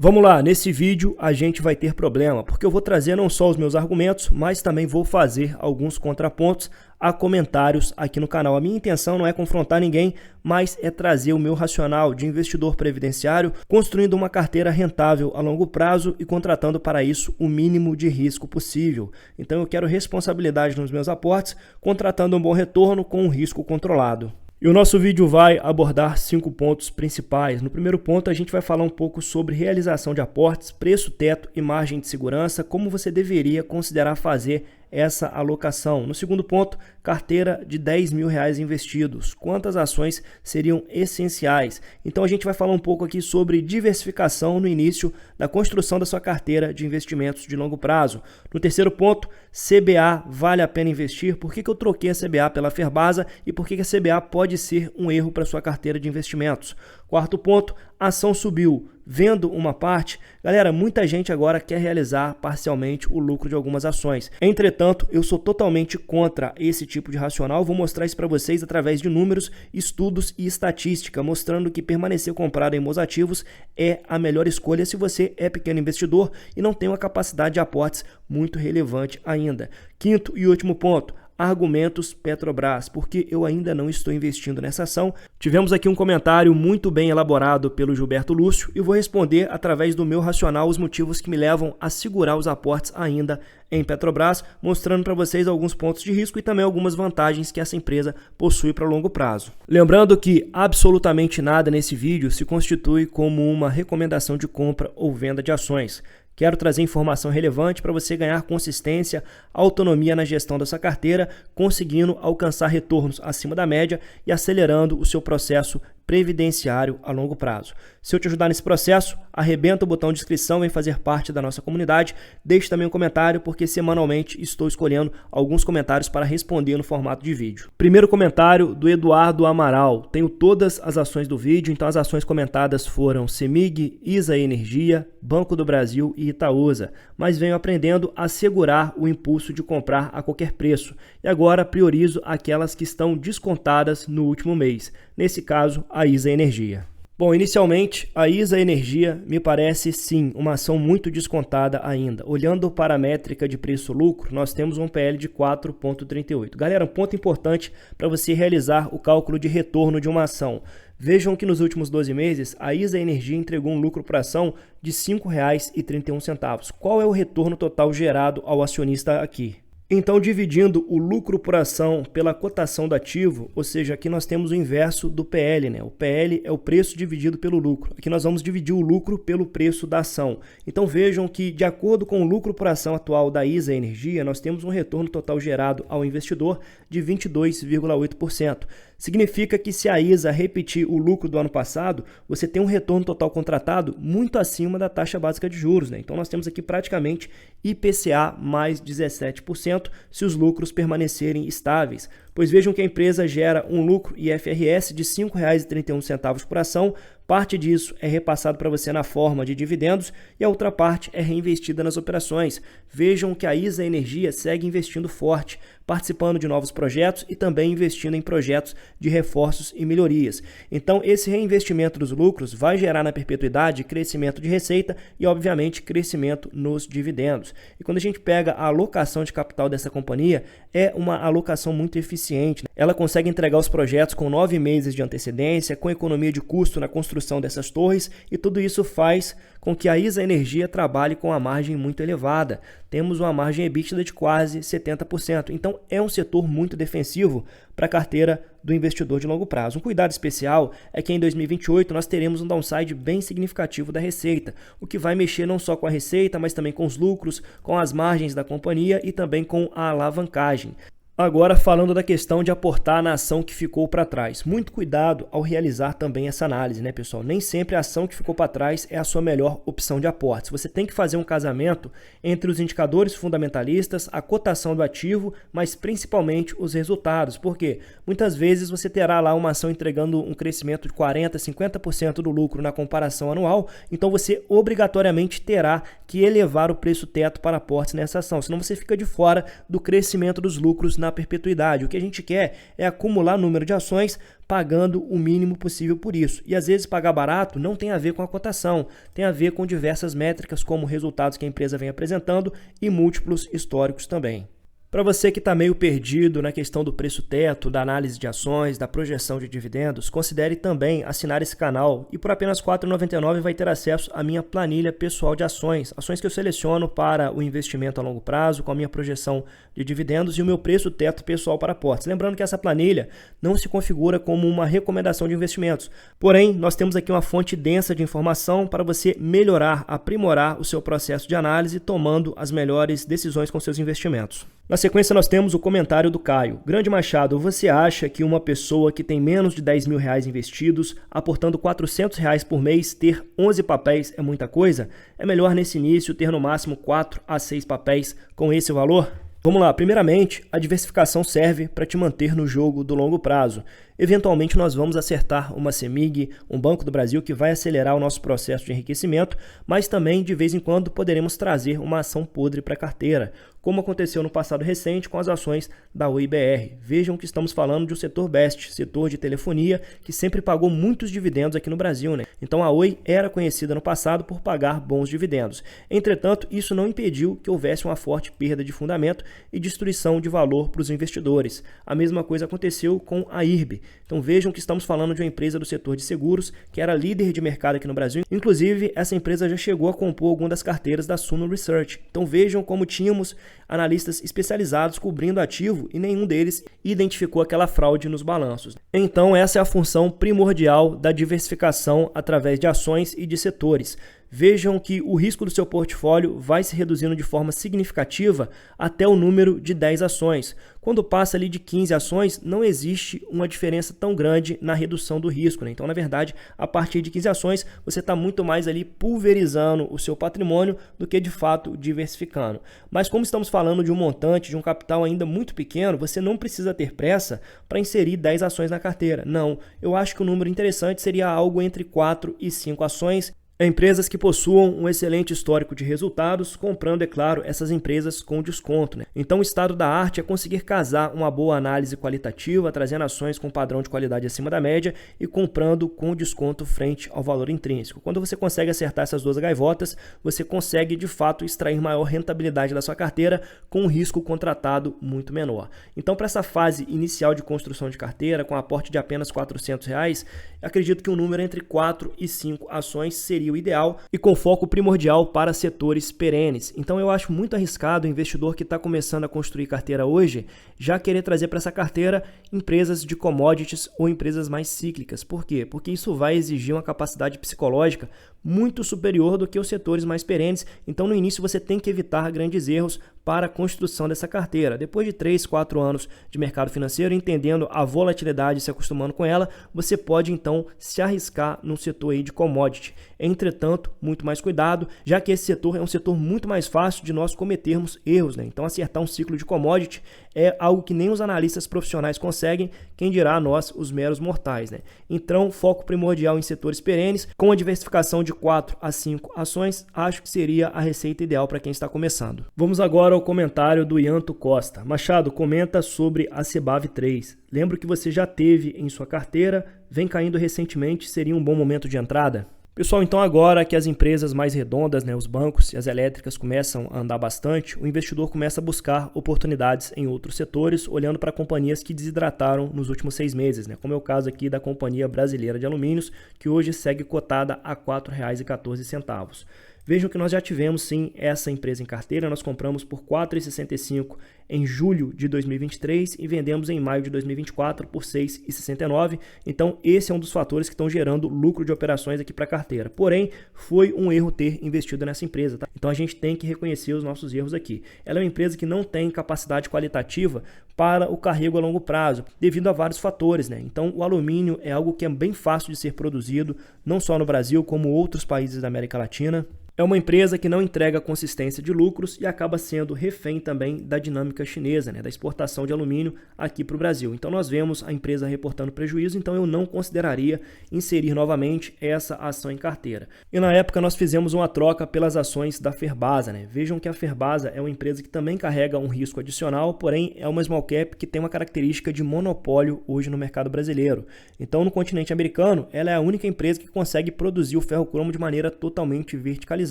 Vamos lá, nesse vídeo a gente vai ter problema, porque eu vou trazer não só os meus argumentos, mas também vou fazer alguns contrapontos a comentários aqui no canal. A minha intenção não é confrontar ninguém, mas é trazer o meu racional de investidor previdenciário, construindo uma carteira rentável a longo prazo e contratando para isso o mínimo de risco possível. Então eu quero responsabilidade nos meus aportes, contratando um bom retorno com um risco controlado. E o nosso vídeo vai abordar 5 pontos principais. No primeiro ponto, a gente vai falar um pouco sobre realização de aportes, preço teto e margem de segurança, como você deveria considerar fazer essa alocação. No segundo ponto, carteira de R$10 mil investidos. Quantas ações seriam essenciais? Então a gente vai falar um pouco aqui sobre diversificação no início da construção da sua carteira de investimentos de longo prazo. No terceiro ponto, CBA vale a pena investir? Por que eu troquei a CBA pela Ferbasa e por que a CBA pode ser um erro para sua carteira de investimentos? Quarto ponto, ação subiu. Vendo uma parte, galera, muita gente agora quer realizar parcialmente o lucro de algumas ações. Entretanto, eu sou totalmente contra esse tipo de racional. Vou mostrar isso para vocês através de números, estudos e estatística, mostrando que permanecer comprado em bons ativos é a melhor escolha se você é pequeno investidor e não tem uma capacidade de aportes muito relevante ainda. Quinto e último ponto, argumentos Petrobras, porque eu ainda não estou investindo nessa ação. Tivemos aqui um comentário muito bem elaborado pelo Gilberto Lúcio e vou responder através do meu racional os motivos que me levam a segurar os aportes ainda em Petrobras, mostrando para vocês alguns pontos de risco e também algumas vantagens que essa empresa possui para longo prazo. Lembrando que absolutamente nada nesse vídeo se constitui como uma recomendação de compra ou venda de ações. Quero trazer informação relevante para você ganhar consistência, autonomia na gestão dessa carteira, conseguindo alcançar retornos acima da média e acelerando o seu processo previdenciário a longo prazo. Se eu te ajudar nesse processo, arrebenta o botão de inscrição, vem fazer parte da nossa comunidade, deixe também um comentário, porque semanalmente estou escolhendo alguns comentários para responder no formato de vídeo. Primeiro comentário do Eduardo Amaral. Tenho todas as ações do vídeo, então as ações comentadas foram CEMIG, ISA Energia, Banco do Brasil e Itaúsa, mas venho aprendendo a segurar o impulso de comprar a qualquer preço e agora priorizo aquelas que estão descontadas no último mês, nesse caso a ISA Energia. Bom, inicialmente a ISA Energia me parece sim uma ação muito descontada ainda. Olhando para a métrica de preço-lucro, nós temos um PL de 4,38. Galera, um ponto importante para você realizar o cálculo de retorno de uma ação. Vejam que nos últimos 12 meses, a ISA Energia entregou um lucro por ação de R$ 5,31. Qual é o retorno total gerado ao acionista aqui? Então, dividindo o lucro por ação pela cotação do ativo, ou seja, aqui nós temos o inverso do PL, né? O PL é o preço dividido pelo lucro. Aqui nós vamos dividir o lucro pelo preço da ação. Então vejam que, de acordo com o lucro por ação atual da ISA Energia, nós temos um retorno total gerado ao investidor de 22,8%. Significa que se a ISA repetir o lucro do ano passado, você tem um retorno total contratado muito acima da taxa básica de juros, né? Então nós temos aqui praticamente IPCA mais 17% se os lucros permanecerem estáveis. Pois vejam que a empresa gera um lucro IFRS de R$ 5,31 por ação, parte disso é repassado para você na forma de dividendos e a outra parte é reinvestida nas operações. Vejam que a ISA Energia segue investindo forte, participando de novos projetos e também investindo em projetos de reforços e melhorias. Então, esse reinvestimento dos lucros vai gerar na perpetuidade crescimento de receita e, obviamente, crescimento nos dividendos. E quando a gente pega a alocação de capital dessa companhia, é uma alocação muito eficiente. Ela consegue entregar os projetos com 9 meses de antecedência, com economia de custo na construção dessas torres, e tudo isso faz com que a ISA Energia trabalhe com uma margem muito elevada. Temos uma margem EBITDA de quase 70%. Então, é um setor muito defensivo para a carteira do investidor de longo prazo. Um cuidado especial é que em 2028 nós teremos um downside bem significativo da receita, o que vai mexer não só com a receita, mas também com os lucros, com as margens da companhia e também com a alavancagem. Agora, falando da questão de aportar na ação que ficou para trás. Muito cuidado ao realizar também essa análise, né, pessoal? Nem sempre a ação que ficou para trás é a sua melhor opção de aportes. Você tem que fazer um casamento entre os indicadores fundamentalistas, a cotação do ativo, mas principalmente os resultados. Por quê? Muitas vezes você terá lá uma ação entregando um crescimento de 40%, 50% do lucro na comparação anual, então você obrigatoriamente terá que elevar o preço teto para aportes nessa ação, senão você fica de fora do crescimento dos lucros na na perpetuidade. O que a gente quer é acumular número de ações pagando o mínimo possível por isso. E às vezes pagar barato não tem a ver com a cotação, tem a ver com diversas métricas, como resultados que a empresa vem apresentando e múltiplos históricos também. Para você que está meio perdido na questão do preço teto, da análise de ações, da projeção de dividendos, considere também assinar esse canal e por apenas R$ 4,99 vai ter acesso à minha planilha pessoal de ações, ações que eu seleciono para o investimento a longo prazo, com a minha projeção de dividendos e o meu preço teto pessoal para aportes. Lembrando que essa planilha não se configura como uma recomendação de investimentos, porém nós temos aqui uma fonte densa de informação para você melhorar, aprimorar o seu processo de análise, tomando as melhores decisões com seus investimentos. Na sequência, nós temos o comentário do Caio. Grande Machado, você acha que uma pessoa que tem menos de R$ 10.000 investidos, aportando R$ 400 por mês, ter 11 papéis é muita coisa? É melhor nesse início ter no máximo 4 a 6 papéis com esse valor? Vamos lá, primeiramente, a diversificação serve para te manter no jogo do longo prazo. Eventualmente nós vamos acertar uma CEMIG, um Banco do Brasil que vai acelerar o nosso processo de enriquecimento, mas também de vez em quando poderemos trazer uma ação podre para a carteira, como aconteceu no passado recente com as ações da Oi BR. Vejam que estamos falando de um setor best, setor de telefonia, que sempre pagou muitos dividendos aqui no Brasil, né? Então a Oi era conhecida no passado por pagar bons dividendos. Entretanto, isso não impediu que houvesse uma forte perda de fundamento e destruição de valor para os investidores. A mesma coisa aconteceu com a IRB. Então vejam que estamos falando de uma empresa do setor de seguros, que era líder de mercado aqui no Brasil. Inclusive, essa empresa já chegou a compor algumas das carteiras da Suno Research. Então vejam como tínhamos analistas especializados cobrindo ativo e nenhum deles identificou aquela fraude nos balanços. Então essa é a função primordial da diversificação através de ações e de setores. Vejam que o risco do seu portfólio vai se reduzindo de forma significativa até o número de 10 ações. Quando passa ali de 15 ações, não existe uma diferença tão grande na redução do risco, né? Então, na verdade, a partir de 15 ações, você está muito mais ali pulverizando o seu patrimônio do que, de fato, diversificando. Mas como estamos falando de um montante, de um capital ainda muito pequeno, você não precisa ter pressa para inserir 10 ações na carteira. Não, eu acho que o número interessante seria algo entre 4 e 5 ações, empresas que possuam um excelente histórico de resultados, comprando, é claro, essas empresas com desconto, né? Então o estado da arte é conseguir casar uma boa análise qualitativa, trazendo ações com padrão de qualidade acima da média e comprando com desconto frente ao valor intrínseco. Quando você consegue acertar essas duas gaivotas, você consegue de fato extrair maior rentabilidade da sua carteira com um risco contratado muito menor. Então para essa fase inicial de construção de carteira, com aporte de apenas R$ 400, acredito que um número entre 4 e 5 ações seria o ideal e com foco primordial para setores perenes. Então eu acho muito arriscado o investidor que está começando a construir carteira hoje já querer trazer para essa carteira empresas de commodities ou empresas mais cíclicas. Por quê? Porque isso vai exigir uma capacidade psicológica muito superior do que os setores mais perenes. Então no início você tem que evitar grandes erros para a construção dessa carteira. Depois de 3, 4 anos de mercado financeiro, entendendo a volatilidade e se acostumando com ela, você pode então se arriscar num setor aí de commodity. Entretanto, muito mais cuidado, já que esse setor é um setor muito mais fácil de nós cometermos erros, né? Então acertar um ciclo de commodity é algo que nem os analistas profissionais conseguem, quem dirá nós, os meros mortais, né? Então, foco primordial em setores perenes, com a diversificação de 4 a 5 ações, acho que seria a receita ideal para quem está começando. Vamos agora ao comentário do Ianto Costa. Machado, comenta sobre a CBAV 3. Lembro que você já teve em sua carteira, vem caindo recentemente, seria um bom momento de entrada? Pessoal, então agora que as empresas mais redondas, né, os bancos e as elétricas começam a andar bastante, o investidor começa a buscar oportunidades em outros setores, olhando para companhias que desidrataram nos últimos 6 meses, né, como é o caso aqui da Companhia Brasileira de Alumínios, que hoje segue cotada a R$ 4,14. Vejam que nós já tivemos sim essa empresa em carteira, nós compramos por R$ 4,65 em julho de 2023 e vendemos em maio de 2024 por R$ 6,69. Então esse é um dos fatores que estão gerando lucro de operações aqui para a carteira. Porém, foi um erro ter investido nessa empresa, tá? Então a gente tem que reconhecer os nossos erros aqui. Ela é uma empresa que não tem capacidade qualitativa para o carrego a longo prazo, devido a vários fatores, né? Então o alumínio é algo que é bem fácil de ser produzido, não só no Brasil, como outros países da América Latina. É uma empresa que não entrega consistência de lucros e acaba sendo refém também da dinâmica chinesa, né, da exportação de alumínio aqui para o Brasil. Então nós vemos a empresa reportando prejuízo, então eu não consideraria inserir novamente essa ação em carteira. E na época nós fizemos uma troca pelas ações da Ferbasa, né? Vejam que a Ferbasa é uma empresa que também carrega um risco adicional, porém é uma small cap que tem uma característica de monopólio hoje no mercado brasileiro. Então no continente americano, ela é a única empresa que consegue produzir o ferro-cromo de maneira totalmente verticalizada,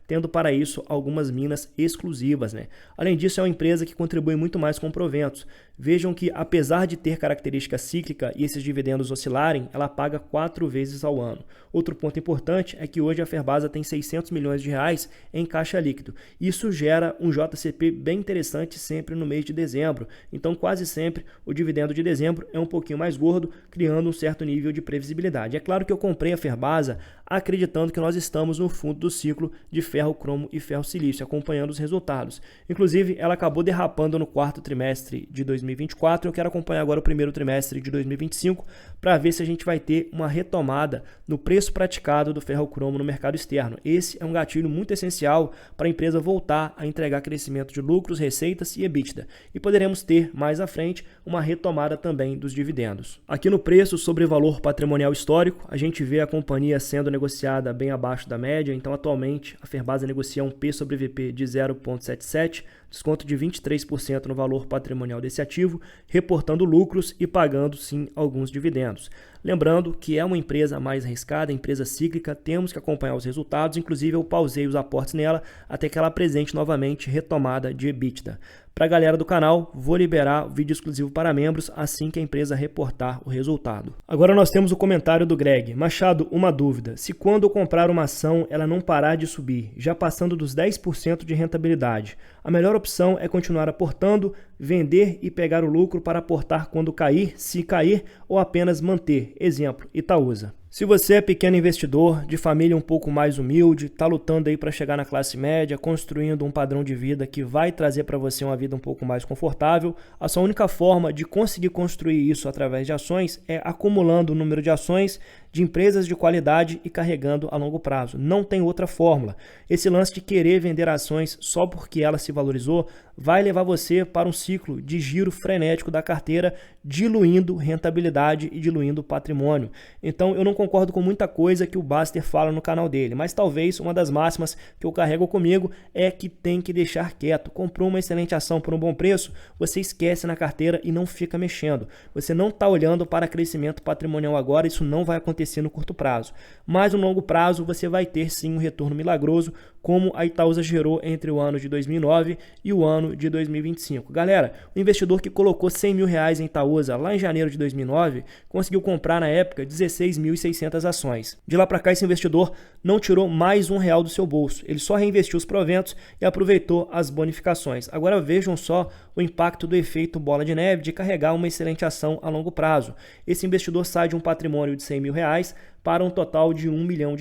tendo para isso algumas minas exclusivas, né? Além disso, é uma empresa que contribui muito mais com proventos. Vejam que, apesar de ter característica cíclica e esses dividendos oscilarem, ela paga 4 vezes ao ano. Outro ponto importante é que hoje a Ferbasa tem 600 milhões de reais em caixa líquido. Isso gera um JCP bem interessante sempre no mês de dezembro. Então, quase sempre, o dividendo de dezembro é um pouquinho mais gordo, criando um certo nível de previsibilidade. É claro que eu comprei a Ferbasa acreditando que nós estamos no fundo do ciclo de ferro, cromo e ferro silício, acompanhando os resultados. Inclusive, ela acabou derrapando no quarto trimestre de 2024. Eu quero acompanhar agora o primeiro trimestre de 2025 para ver se a gente vai ter uma retomada no preço praticado do ferro cromo no mercado externo. Esse é um gatilho muito essencial para a empresa voltar a entregar crescimento de lucros, receitas e EBITDA. E poderemos ter mais à frente uma retomada também dos dividendos. Aqui no preço sobre valor patrimonial histórico, a gente vê a companhia sendo negociada bem abaixo da média. Então atualmente a Ferbasa negocia um P sobre VP de 0,77, desconto de 23% no valor patrimonial desse ativo, reportando lucros e pagando sim alguns dividendos. Lembrando que é uma empresa mais arriscada, empresa cíclica, temos que acompanhar os resultados, inclusive eu pausei os aportes nela até que ela apresente novamente retomada de EBITDA. Para a galera do canal, vou liberar vídeo exclusivo para membros assim que a empresa reportar o resultado. Agora nós temos o comentário do Greg. Machado, uma dúvida. Se quando eu comprar uma ação ela não parar de subir, já passando dos 10% de rentabilidade, a melhor opção é continuar aportando, vender e pegar o lucro para aportar quando cair, se cair, ou apenas manter? Exemplo, Itaúsa. Se você é pequeno investidor, de família um pouco mais humilde, está lutando aí para chegar na classe média, construindo um padrão de vida que vai trazer para você uma vida um pouco mais confortável, a sua única forma de conseguir construir isso através de ações é acumulando o número de ações de empresas de qualidade e carregando a longo prazo. Não tem outra fórmula. Esse lance de querer vender ações só porque ela se valorizou vai levar você para um ciclo de giro frenético da carteira, diluindo rentabilidade e diluindo patrimônio. Então eu não concordo com muita coisa que o Baster fala no canal dele, mas talvez uma das máximas que eu carrego comigo é que tem que deixar quieto. Comprou uma excelente ação por um bom preço, você esquece na carteira e não fica mexendo. Você não está olhando para crescimento patrimonial agora, isso não vai acontecer no curto prazo. Mas no longo prazo você vai ter sim um retorno milagroso, como a Itaúsa gerou entre o ano de 2009 e o ano de 2025. Galera, o investidor que colocou 100 mil reais em Itaúsa lá em janeiro de 2009 conseguiu comprar na época 16.600 ações. De lá para cá esse investidor não tirou mais R$1 do seu bolso, ele só reinvestiu os proventos e aproveitou as bonificações. Agora vejam só o impacto do efeito bola de neve de carregar uma excelente ação a longo prazo. Esse investidor sai de um patrimônio de 100 mil reais para um total de R$1 milhão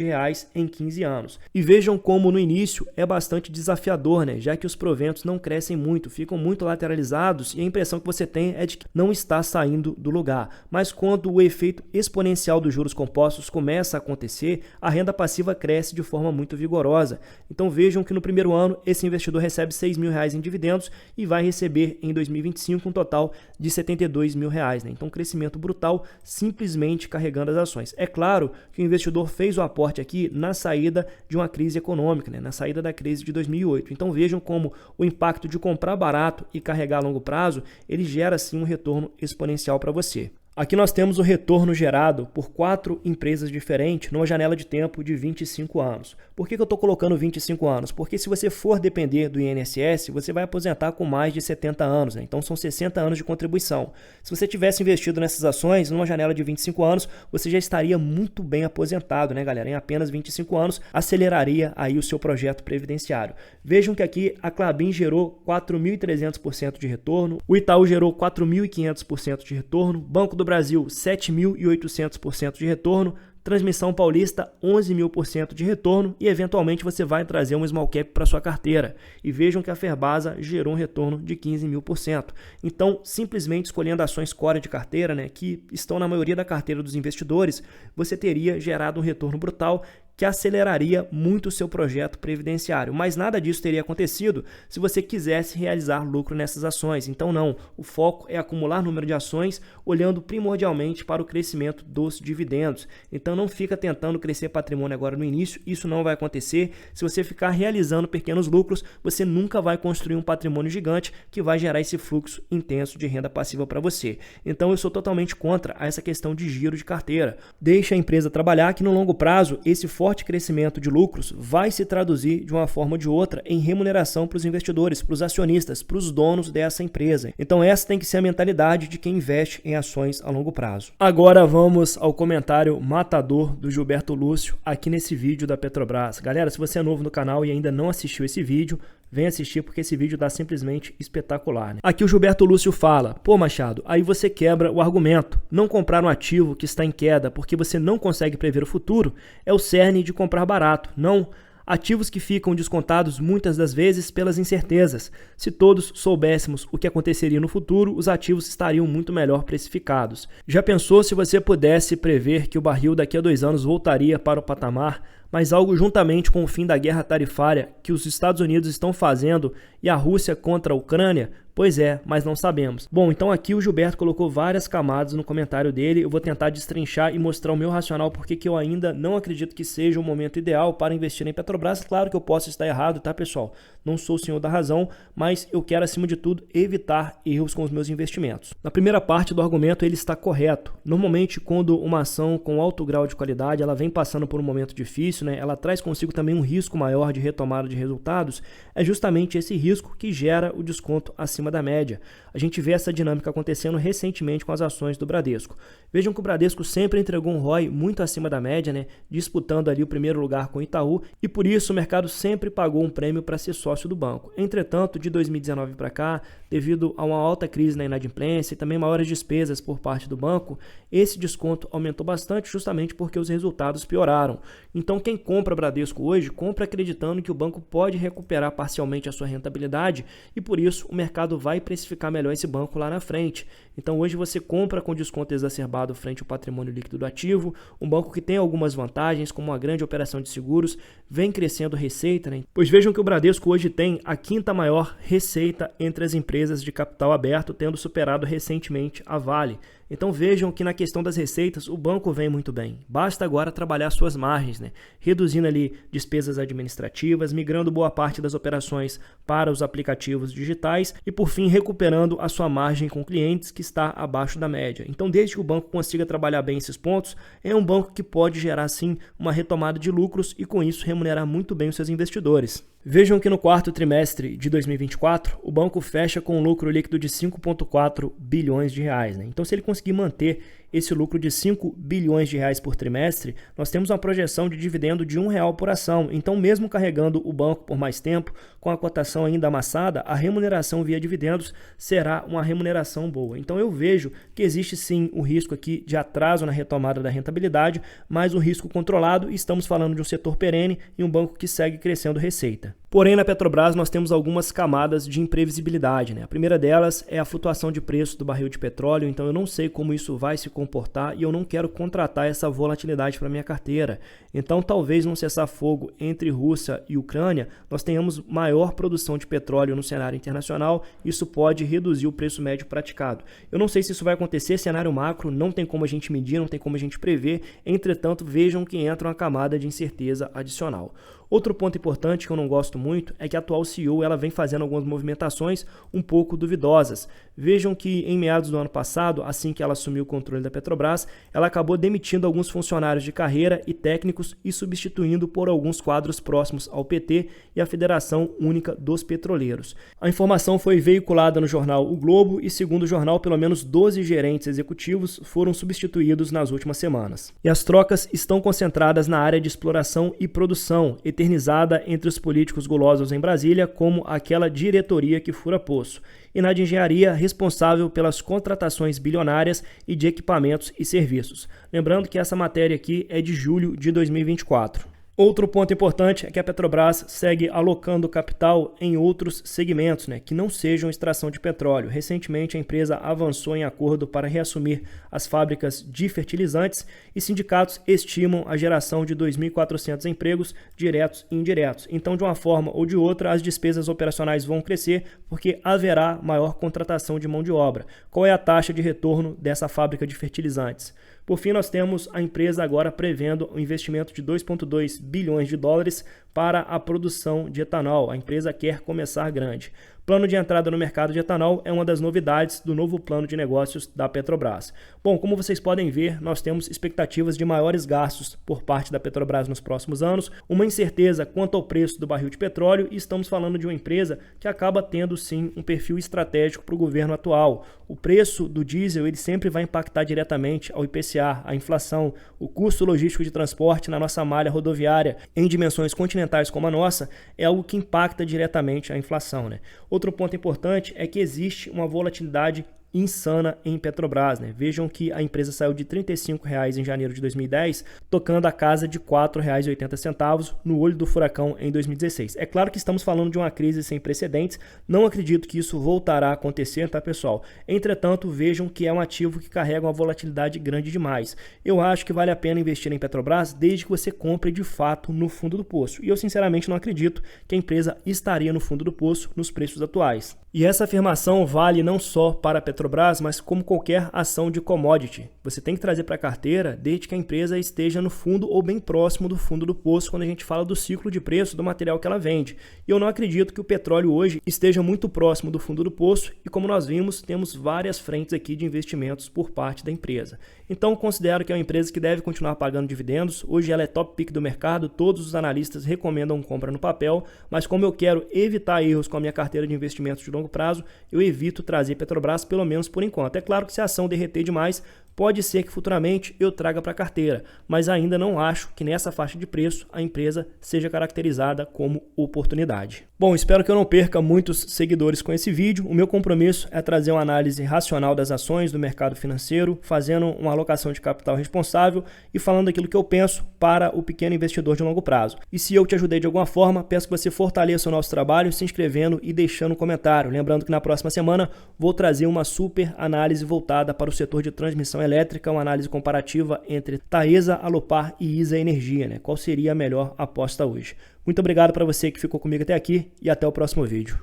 em 15 anos. E vejam como no início é bastante desafiador, né? Já que os proventos não crescem muito, ficam muito lateralizados e a impressão que você tem é de que não está saindo do lugar. Mas quando o efeito exponencial dos juros compostos começa a acontecer, a renda passiva cresce de forma muito vigorosa. Então vejam que no primeiro ano esse investidor recebe 6 mil reais em dividendos e vai receber em 2025 um total de 72 mil reais, né? Então um crescimento brutal simplesmente carregando as ações. É claro que o investidor fez o aporte aqui na saída de uma crise econômica, né? Na saída da crise de 2008. Então vejam como o impacto de comprar barato e carregar a longo prazo, ele gera sim um retorno exponencial para você. Aqui nós temos o retorno gerado por 4 empresas diferentes numa janela de tempo de 25 anos. Por que eu estou colocando 25 anos? Porque se você for depender do INSS, você vai aposentar com mais de 70 anos, né? Então são 60 anos de contribuição. Se você tivesse investido nessas ações numa janela de 25 anos, você já estaria muito bem aposentado, né, galera? Em apenas 25 anos, aceleraria aí o seu projeto previdenciário. Vejam que aqui a Klabin gerou 4.300% de retorno, o Itaú gerou 4.500% de retorno, Banco do Brasil 7.800% de retorno, Transmissão Paulista 11.000% de retorno e eventualmente você vai trazer um small cap para sua carteira. E vejam que a Ferbasa gerou um retorno de 15.000%. Então, simplesmente escolhendo ações core de carteira, né, que estão na maioria da carteira dos investidores, você teria gerado um retorno brutal que aceleraria muito o seu projeto previdenciário, mas nada disso teria acontecido se você quisesse realizar lucro nessas ações. Então não, o foco é acumular número de ações olhando primordialmente para o crescimento dos dividendos. Então não fica tentando crescer patrimônio agora no início, isso não vai acontecer. Se você ficar realizando pequenos lucros, você nunca vai construir um patrimônio gigante que vai gerar esse fluxo intenso de renda passiva para você. Então eu sou totalmente contra essa questão de giro de carteira. Deixa a empresa trabalhar, que no longo prazo esse forte crescimento de lucros vai se traduzir de uma forma ou de outra em remuneração para os investidores, para os acionistas, para os donos dessa empresa. Então essa tem que ser a mentalidade de quem investe em ações a longo prazo. Agora vamos ao comentário matador do Gilberto Lúcio aqui nesse vídeo da Petrobras. Galera, se você é novo no canal e ainda não assistiu esse vídeo, vem assistir porque esse vídeo tá simplesmente espetacular, né? Aqui o Gilberto Lúcio fala: pô, Machado, aí você quebra o argumento. Não comprar um ativo que está em queda porque você não consegue prever o futuro é o cerne de comprar barato. Não. Ativos que ficam descontados muitas das vezes pelas incertezas. Se todos soubéssemos o que aconteceria no futuro, os ativos estariam muito melhor precificados. Já pensou se você pudesse prever que o barril daqui a 2 anos voltaria para o patamar, mas algo juntamente com o fim da guerra tarifária que os Estados Unidos estão fazendo e a Rússia contra a Ucrânia? Pois é, mas não sabemos. Bom, então aqui o Gilberto colocou várias camadas no comentário dele. Eu vou tentar destrinchar e mostrar o meu racional porque que eu ainda não acredito que seja o momento ideal para investir em Petrobras. Claro que eu posso estar errado, tá, pessoal? Não sou o senhor da razão, mas eu quero, acima de tudo, evitar erros com os meus investimentos. Na primeira parte do argumento, ele está correto. Normalmente, quando uma ação com alto grau de qualidade, ela vem passando por um momento difícil, né? Ela traz consigo também um risco maior de retomada de resultados. É justamente esse risco que gera o desconto acima da média. A gente vê essa dinâmica acontecendo recentemente com as ações do Bradesco. Vejam que o Bradesco sempre entregou um ROI muito acima da média, né? Disputando ali o primeiro lugar com o Itaú, e por isso o mercado sempre pagou um prêmio para ser sócio do banco. Entretanto, de 2019 para cá, devido a uma alta crise na inadimplência e também maiores despesas por parte do banco, esse desconto aumentou bastante justamente porque os resultados pioraram. Então quem compra Bradesco hoje, compra acreditando que o banco pode recuperar parcialmente a sua rentabilidade e por isso o mercado vai precificar melhor esse banco lá na frente. Então hoje você compra com desconto exacerbado frente ao patrimônio líquido do ativo, um banco que tem algumas vantagens, como uma grande operação de seguros, vem crescendo receita, né? Pois vejam que o Bradesco hoje tem a 5ª maior receita entre as empresas de capital aberto, tendo superado recentemente a Vale. Então vejam que na questão das receitas o banco vem muito bem. Basta agora trabalhar suas margens, né? Reduzindo ali despesas administrativas, migrando boa parte das operações para os aplicativos digitais e por fim recuperando a sua margem com clientes que está abaixo da média. Então desde que o banco consiga trabalhar bem esses pontos, é um banco que pode gerar sim uma retomada de lucros e com isso remunerar muito bem os seus investidores. Vejam que no 4º trimestre de 2024, o banco fecha com um lucro líquido de 5,4 bilhões de reais, né? Então, se ele conseguir manter esse lucro de 5 bilhões de reais por trimestre, nós temos uma projeção de dividendo de R$1 por ação. Então, mesmo carregando o banco por mais tempo, com a cotação ainda amassada, a remuneração via dividendos será uma remuneração boa. Então, eu vejo que existe sim o risco aqui de atraso na retomada da rentabilidade, mas um risco controlado e estamos falando de um setor perene e um banco que segue crescendo receita. Porém, na Petrobras nós temos algumas camadas de imprevisibilidade, né? A primeira delas é a flutuação de preço do barril de petróleo, então eu não sei como isso vai se comportar e eu não quero contratar essa volatilidade para minha carteira. Então, talvez num cessar-fogo entre Rússia e Ucrânia, nós tenhamos maior produção de petróleo no cenário internacional, isso pode reduzir o preço médio praticado. Eu não sei se isso vai acontecer, cenário macro, não tem como a gente medir, não tem como a gente prever, entretanto, vejam que entra uma camada de incerteza adicional. Outro ponto importante que eu não gosto muito é que a atual CEO ela vem fazendo algumas movimentações um pouco duvidosas. Vejam que em meados do ano passado, assim que ela assumiu o controle da Petrobras, ela acabou demitindo alguns funcionários de carreira e técnicos e substituindo por alguns quadros próximos ao PT e à Federação Única dos Petroleiros. A informação foi veiculada no jornal O Globo e, segundo o jornal, pelo menos 12 gerentes executivos foram substituídos nas últimas semanas. E as trocas estão concentradas na área de exploração e produção, eternizada entre os políticos gulosos em Brasília como aquela diretoria que fura poço, e na de engenharia responsável pelas contratações bilionárias e de equipamentos e serviços. Lembrando que essa matéria aqui é de julho de 2024. Outro ponto importante é que a Petrobras segue alocando capital em outros segmentos, que não sejam extração de petróleo. Recentemente, a empresa avançou em acordo para reassumir as fábricas de fertilizantes e sindicatos estimam a geração de 2.400 empregos diretos e indiretos. Então, de uma forma ou de outra, as despesas operacionais vão crescer porque haverá maior contratação de mão de obra. Qual é a taxa de retorno dessa fábrica de fertilizantes? Por fim, nós temos a empresa agora prevendo um investimento de 2,2 bilhões de dólares para a produção de etanol. A empresa quer começar grande. Plano de entrada no mercado de etanol é uma das novidades do novo plano de negócios da Petrobras. Bom, como vocês podem ver, nós temos expectativas de maiores gastos por parte da Petrobras nos próximos anos, uma incerteza quanto ao preço do barril de petróleo e estamos falando de uma empresa que acaba tendo sim um perfil estratégico para o governo atual. O preço do diesel ele sempre vai impactar diretamente ao IPCA, a inflação, o custo logístico de transporte na nossa malha rodoviária em dimensões continentais como a nossa é algo que impacta diretamente a inflação, Outro ponto importante é que existe uma volatilidade insana em Petrobras. Vejam que a empresa saiu de R$ 35,00 em janeiro de 2010, tocando a casa de R$ 4,80 no olho do furacão em 2016. É claro que estamos falando de uma crise sem precedentes, não acredito que isso voltará a acontecer, tá pessoal? Entretanto, vejam que é um ativo que carrega uma volatilidade grande demais. Eu acho que vale a pena investir em Petrobras desde que você compre de fato no fundo do poço. E eu sinceramente não acredito que a empresa estaria no fundo do poço nos preços atuais. E essa afirmação vale não só para a Petrobras, mas como qualquer ação de commodity. Você tem que trazer para a carteira desde que a empresa esteja no fundo ou bem próximo do fundo do poço quando a gente fala do ciclo de preço do material que ela vende. E eu não acredito que o petróleo hoje esteja muito próximo do fundo do poço e como nós vimos, temos várias frentes aqui de investimentos por parte da empresa. Então considero que é uma empresa que deve continuar pagando dividendos. Hoje ela é top pick do mercado, todos os analistas recomendam compra no papel, mas como eu quero evitar erros com a minha carteira de investimentos de longo prazo, eu evito trazer Petrobras pelo menos por enquanto. É claro que se a ação derreter demais, pode ser que futuramente eu traga para a carteira, mas ainda não acho que nessa faixa de preço a empresa seja caracterizada como oportunidade. Bom, espero que eu não perca muitos seguidores com esse vídeo. O meu compromisso é trazer uma análise racional das ações do mercado financeiro, fazendo uma alocação de capital responsável e falando aquilo que eu penso para o pequeno investidor de longo prazo. E se eu te ajudei de alguma forma, peço que você fortaleça o nosso trabalho se inscrevendo e deixando um comentário. Lembrando que na próxima semana vou trazer uma super análise voltada para o setor de transmissão elétrica, uma análise comparativa entre Taesa, Alupar e ISA Energia, Qual seria a melhor aposta hoje? Muito obrigado para você que ficou comigo até aqui e até o próximo vídeo.